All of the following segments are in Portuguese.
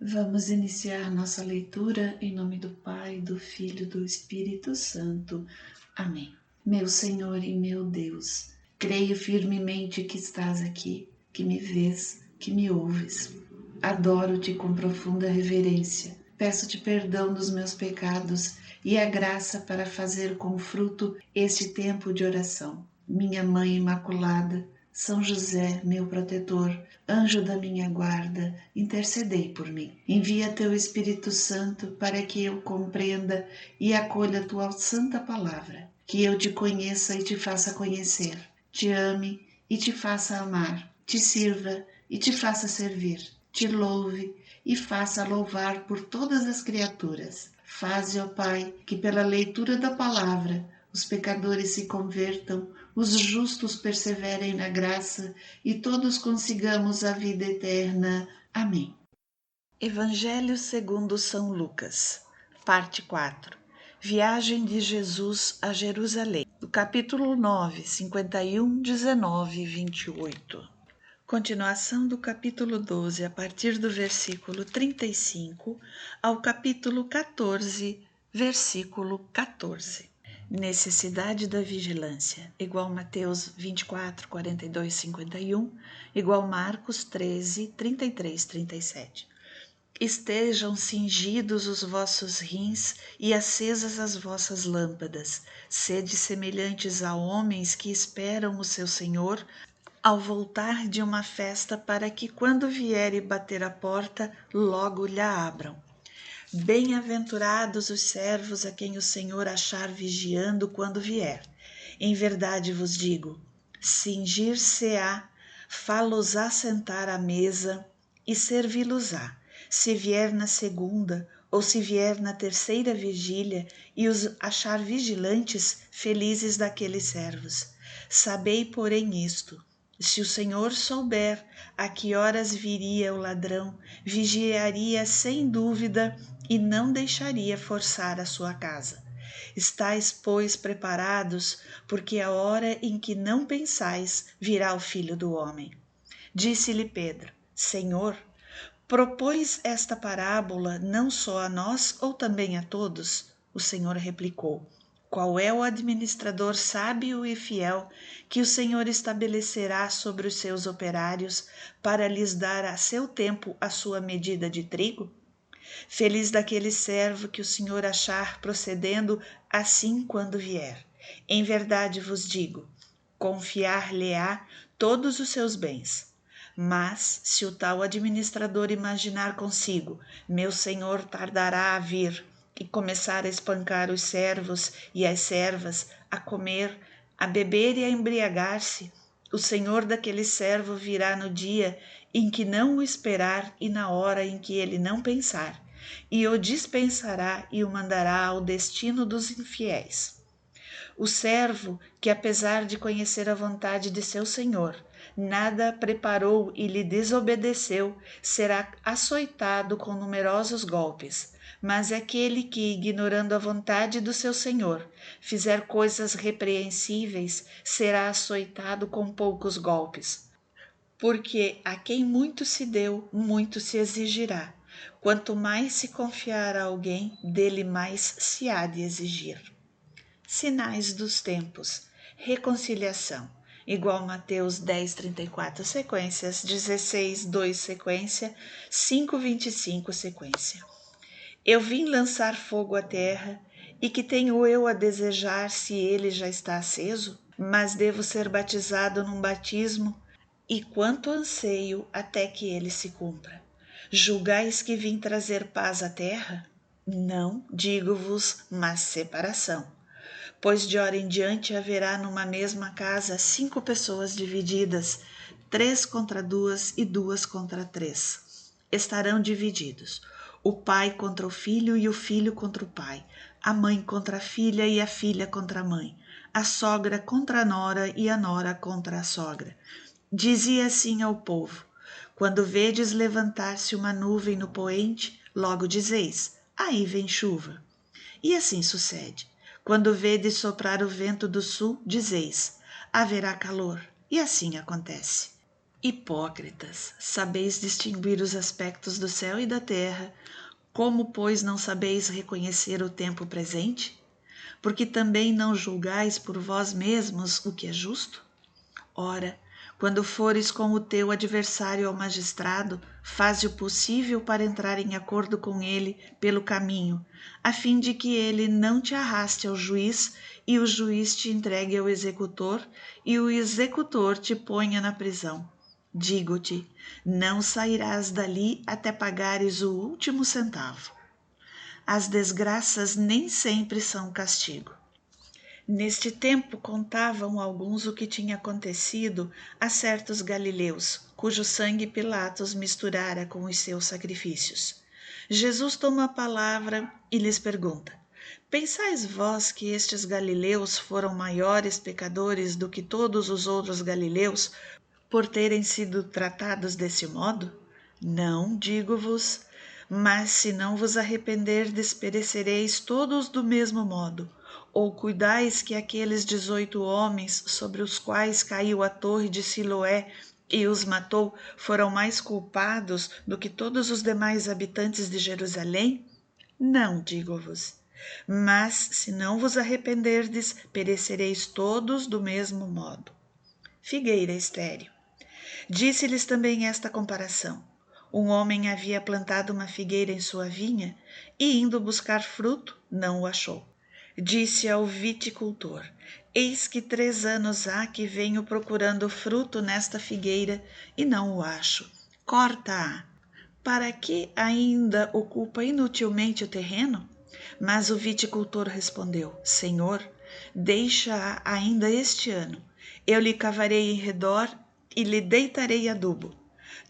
Vamos iniciar nossa leitura em nome do Pai, do Filho e do Espírito Santo. Amém. Meu Senhor e meu Deus, creio firmemente que estás aqui, que me vês, que me ouves. Adoro-te com profunda reverência. Peço-te perdão dos meus pecados e a graça para fazer com fruto este tempo de oração. Minha Mãe Imaculada, São José, meu protetor, anjo da minha guarda, intercedei por mim. Envia teu Espírito Santo para que eu compreenda e acolha tua santa palavra, que eu te conheça e te faça conhecer, te ame e te faça amar, te sirva e te faça servir, te louve e faça louvar por todas as criaturas. Faze, ó Pai, que pela leitura da palavra os pecadores se convertam, os justos perseverem na graça e todos consigamos a vida eterna. Amém. Evangelho segundo São Lucas, parte 4. Viagem de Jesus a Jerusalém, do capítulo 9, 51, 19 e 28. Continuação do capítulo 12, a partir do versículo 35 ao capítulo 14, versículo 14. Necessidade da vigilância, igual Mateus 24, 42, 51, igual Marcos 13, 33, 37. Estejam cingidos os vossos rins e acesas as vossas lâmpadas. Sede semelhantes a homens que esperam o seu Senhor ao voltar de uma festa, para que, quando vier e bater a porta, logo lhe abram. Bem-aventurados os servos a quem o Senhor achar vigiando quando vier. Em verdade vos digo, cingir-se-á, fá-los-á sentar à mesa e servi-los-á. Se vier na segunda ou se vier na terceira vigília e os achar vigilantes, felizes daqueles servos. Sabei, porém, isto: se o Senhor souber a que horas viria o ladrão, vigiaria sem dúvida e não deixaria forçar a sua casa. Estais, pois, preparados, porque a hora em que não pensais virá o Filho do Homem. Disse-lhe Pedro: Senhor, propões esta parábola não só a nós ou também a todos? O Senhor replicou: qual é o administrador sábio e fiel que o Senhor estabelecerá sobre os seus operários para lhes dar a seu tempo a sua medida de trigo? Feliz daquele servo que o Senhor achar procedendo assim quando vier. Em verdade vos digo, confiar-lhe-á todos os seus bens. Mas, se o tal administrador imaginar consigo, meu senhor tardará a vir, e começar a espancar os servos e as servas, a comer, a beber e a embriagar-se, o senhor daquele servo virá no dia em que não o esperar e na hora em que ele não pensar, e o dispensará e o mandará ao destino dos infiéis. O servo que, apesar de conhecer a vontade de seu senhor, nada preparou e lhe desobedeceu, será açoitado com numerosos golpes. Mas aquele que, ignorando a vontade do seu senhor, fizer coisas repreensíveis, será açoitado com poucos golpes. Porque a quem muito se deu, muito se exigirá. Quanto mais se confiar a alguém, dele mais se há de exigir. Sinais dos tempos. Reconciliação. Igual Mateus 10, 34 sequências, 16, 2 sequência, 5, 25 sequência. Eu vim lançar fogo à terra, e que tenho eu a desejar se ele já está aceso? Mas devo ser batizado num batismo, e quanto anseio até que ele se cumpra. Julgais que vim trazer paz à terra? Não, digo-vos, mas separação. Pois de hora em diante haverá numa mesma casa 5 pessoas divididas, 3 contra 2 e 2 contra 3. Estarão divididos, o pai contra o filho e o filho contra o pai, a mãe contra a filha e a filha contra a mãe, a sogra contra a nora e a nora contra a sogra. Dizia assim ao povo: quando vedes levantar-se uma nuvem no poente, logo dizeis: aí vem chuva. E assim sucede. Quando vedes soprar o vento do sul, dizeis: haverá calor. E assim acontece. Hipócritas, sabeis distinguir os aspectos do céu e da terra, como, pois, não sabeis reconhecer o tempo presente? Porque também não julgais por vós mesmos o que é justo? Ora, quando fores com o teu adversário ao magistrado, faze o possível para entrar em acordo com ele pelo caminho, a fim de que ele não te arraste ao juiz e o juiz te entregue ao executor e o executor te ponha na prisão. Digo-te, não sairás dali até pagares o último centavo. As desgraças nem sempre são castigo. Neste tempo contavam alguns o que tinha acontecido a certos galileus, cujo sangue Pilatos misturara com os seus sacrifícios. Jesus toma a palavra e lhes pergunta: Pensais vós que estes galileus foram maiores pecadores do que todos os outros galileus por terem sido tratados desse modo? Não, digo-vos, mas se não vos arrependerdes, perecereis todos do mesmo modo. Ou cuidais que aqueles 18 homens sobre os quais caiu a torre de Siloé e os matou foram mais culpados do que todos os demais habitantes de Jerusalém? Não, digo-vos. Mas se não vos arrependerdes, perecereis todos do mesmo modo. Figueira estéril. Disse-lhes também esta comparação. Um homem havia plantado uma figueira em sua vinha e, indo buscar fruto, não o achou. Disse ao viticultor: Eis que 3 anos há que venho procurando fruto nesta figueira e não o acho. Corta-a. Para que ainda ocupa inutilmente o terreno? Mas o viticultor respondeu: Senhor, deixa-a ainda este ano. Eu lhe cavarei em redor e lhe deitarei adubo.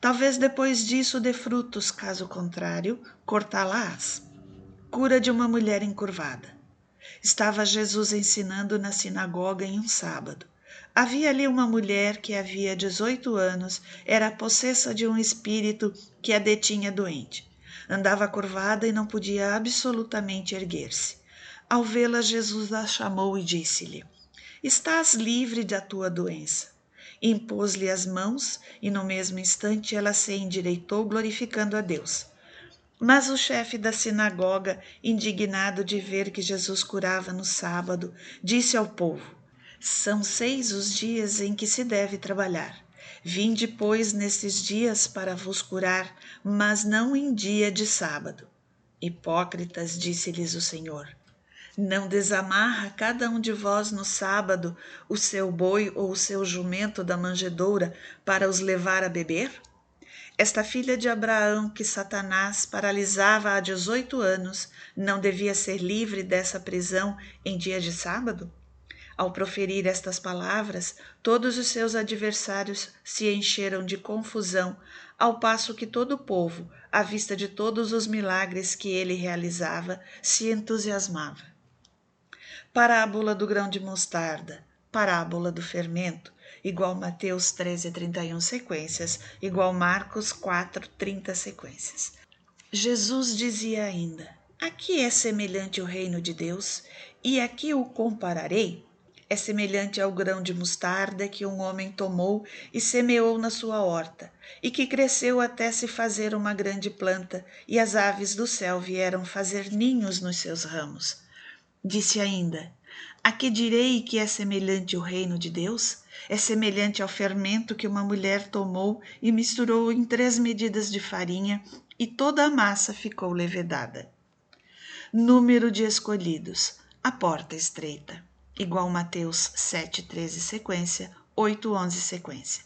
Talvez depois disso dê frutos, caso contrário, cortá-la-ás. Cura de uma mulher encurvada. Estava Jesus ensinando na sinagoga em um sábado. Havia ali uma mulher que havia 18 anos, era possessa de um espírito que a detinha doente. Andava curvada e não podia absolutamente erguer-se. Ao vê-la, Jesus a chamou e disse-lhe: Estás livre da tua doença. Impôs-lhe as mãos e no mesmo instante ela se endireitou, glorificando a Deus. Mas o chefe da sinagoga, indignado de ver que Jesus curava no sábado, disse ao povo: São 6 os dias em que se deve trabalhar. Vinde, pois, nesses dias para vos curar, mas não em dia de sábado. Hipócritas, disse-lhes o Senhor. Não desamarra cada um de vós no sábado o seu boi ou o seu jumento da manjedoura para os levar a beber? Esta filha de Abraão que Satanás paralisava há 18 anos não devia ser livre dessa prisão em dia de sábado? Ao proferir estas palavras, todos os seus adversários se encheram de confusão, ao passo que todo o povo, à vista de todos os milagres que ele realizava, se entusiasmava. Parábola do grão de mostarda, parábola do fermento, igual Mateus 13:31 sequências, igual Marcos 4:30 sequências. Jesus dizia ainda: A que é semelhante o reino de Deus? E a que o compararei? É semelhante ao grão de mostarda que um homem tomou e semeou na sua horta, e que cresceu até se fazer uma grande planta, e as aves do céu vieram fazer ninhos nos seus ramos. Disse ainda: A que direi que é semelhante o reino de Deus? É semelhante ao fermento que uma mulher tomou e misturou em 3 medidas de farinha, e toda a massa ficou levedada. Número de escolhidos: a porta estreita, igual Mateus 7:13 sequência, 8:11 sequência.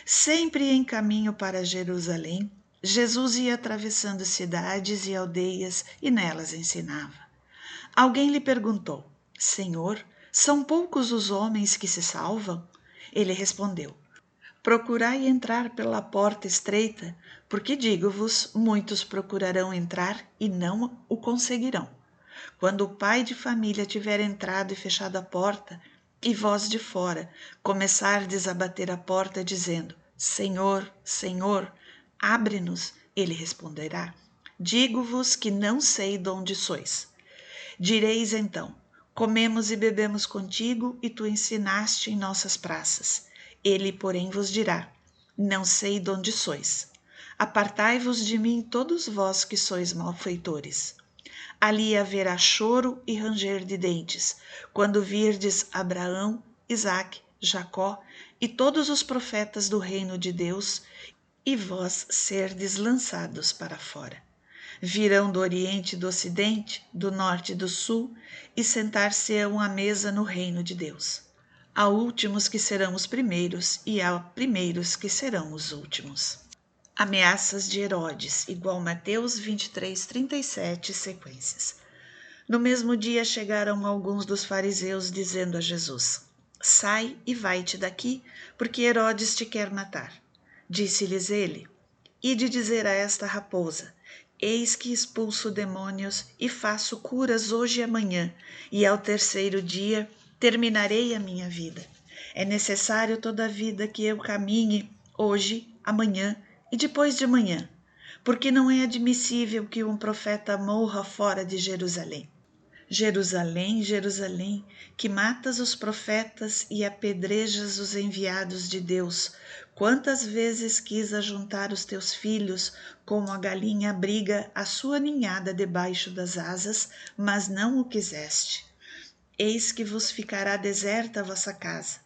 Sempre em caminho para Jerusalém, Jesus ia atravessando cidades e aldeias e nelas ensinava. Alguém lhe perguntou: Senhor, são poucos os homens que se salvam? Ele respondeu: Procurai entrar pela porta estreita, porque digo-vos, muitos procurarão entrar e não o conseguirão. Quando o pai de família tiver entrado e fechado a porta, e vós de fora começardes a bater a porta dizendo: Senhor, Senhor, abre-nos, ele responderá: Digo-vos que não sei de onde sois. Direis então: Comemos e bebemos contigo, e tu ensinaste em nossas praças. Ele, porém, vos dirá: não sei de onde sois. Apartai-vos de mim, todos vós que sois malfeitores. Ali haverá choro e ranger de dentes, quando virdes Abraão, Isaque, Jacó e todos os profetas do reino de Deus, e vós serdes lançados para fora. Virão do Oriente e do Ocidente, do Norte e do Sul, e sentar-se-ão à mesa no reino de Deus. Há últimos que serão os primeiros, e há primeiros que serão os últimos. Ameaças de Herodes, igual Mateus 23, 37, sequências. No mesmo dia chegaram alguns dos fariseus dizendo a Jesus: Sai e vai-te daqui, porque Herodes te quer matar. Disse-lhes ele: Ide dizer a esta raposa: Eis que expulso demônios e faço curas hoje e amanhã, e ao terceiro dia terminarei a minha vida. É necessário, todavia, que eu caminhe hoje, amanhã e depois de amanhã, porque não é admissível que um profeta morra fora de Jerusalém. Jerusalém, Jerusalém, que matas os profetas e apedrejas os enviados de Deus, quantas vezes quis ajuntar os teus filhos, como a galinha abriga a sua ninhada debaixo das asas, mas não o quiseste. Eis que vos ficará deserta a vossa casa.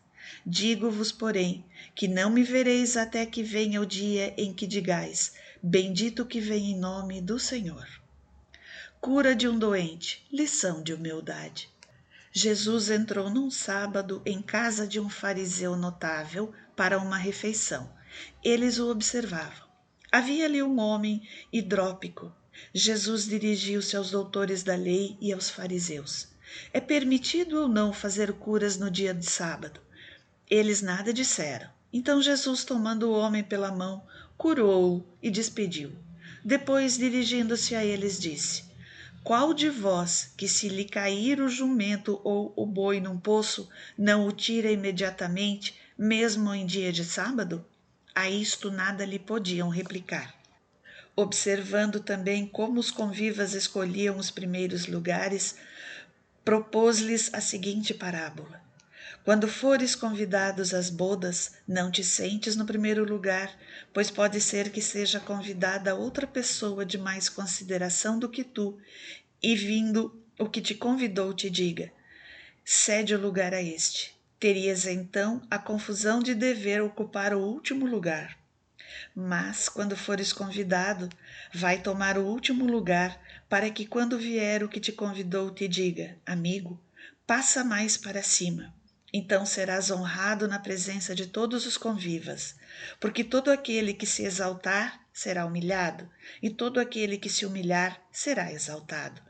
Digo-vos, porém, que não me vereis até que venha o dia em que digais: Bendito que vem em nome do Senhor. Cura de um doente, lição de humildade. Jesus entrou num sábado em casa de um fariseu notável para uma refeição. Eles o observavam. Havia ali um homem hidrópico. Jesus dirigiu-se aos doutores da lei e aos fariseus. É permitido ou não fazer curas no dia de sábado? Eles nada disseram. Então Jesus, tomando o homem pela mão, curou-o e despediu. Depois, dirigindo-se a eles, disse: Qual de vós, que se lhe cair o jumento ou o boi num poço, não o tira imediatamente, mesmo em dia de sábado? A isto nada lhe podiam replicar. Observando também como os convivas escolhiam os primeiros lugares, propôs-lhes a seguinte parábola: Quando fores convidados às bodas, não te sentes no primeiro lugar, pois pode ser que seja convidada outra pessoa de mais consideração do que tu, e vindo o que te convidou te diga: cede o lugar a este. Terias então a confusão de dever ocupar o último lugar. Mas, quando fores convidado, vai tomar o último lugar, para que quando vier o que te convidou te diga: amigo, passa mais para cima. Então serás honrado na presença de todos os convivas, porque todo aquele que se exaltar será humilhado, e todo aquele que se humilhar será exaltado.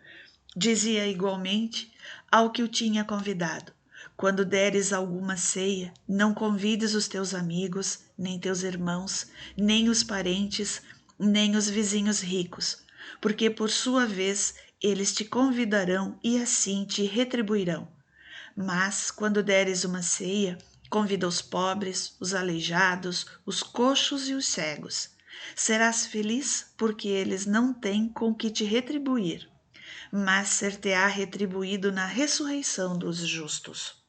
Dizia igualmente ao que o tinha convidado: quando deres alguma ceia, não convides os teus amigos, nem teus irmãos, nem os parentes, nem os vizinhos ricos, porque por sua vez eles te convidarão e assim te retribuirão. Mas, quando deres uma ceia, convida os pobres, os aleijados, os coxos e os cegos. Serás feliz, porque eles não têm com que te retribuir, mas ser-te-á retribuído na ressurreição dos justos.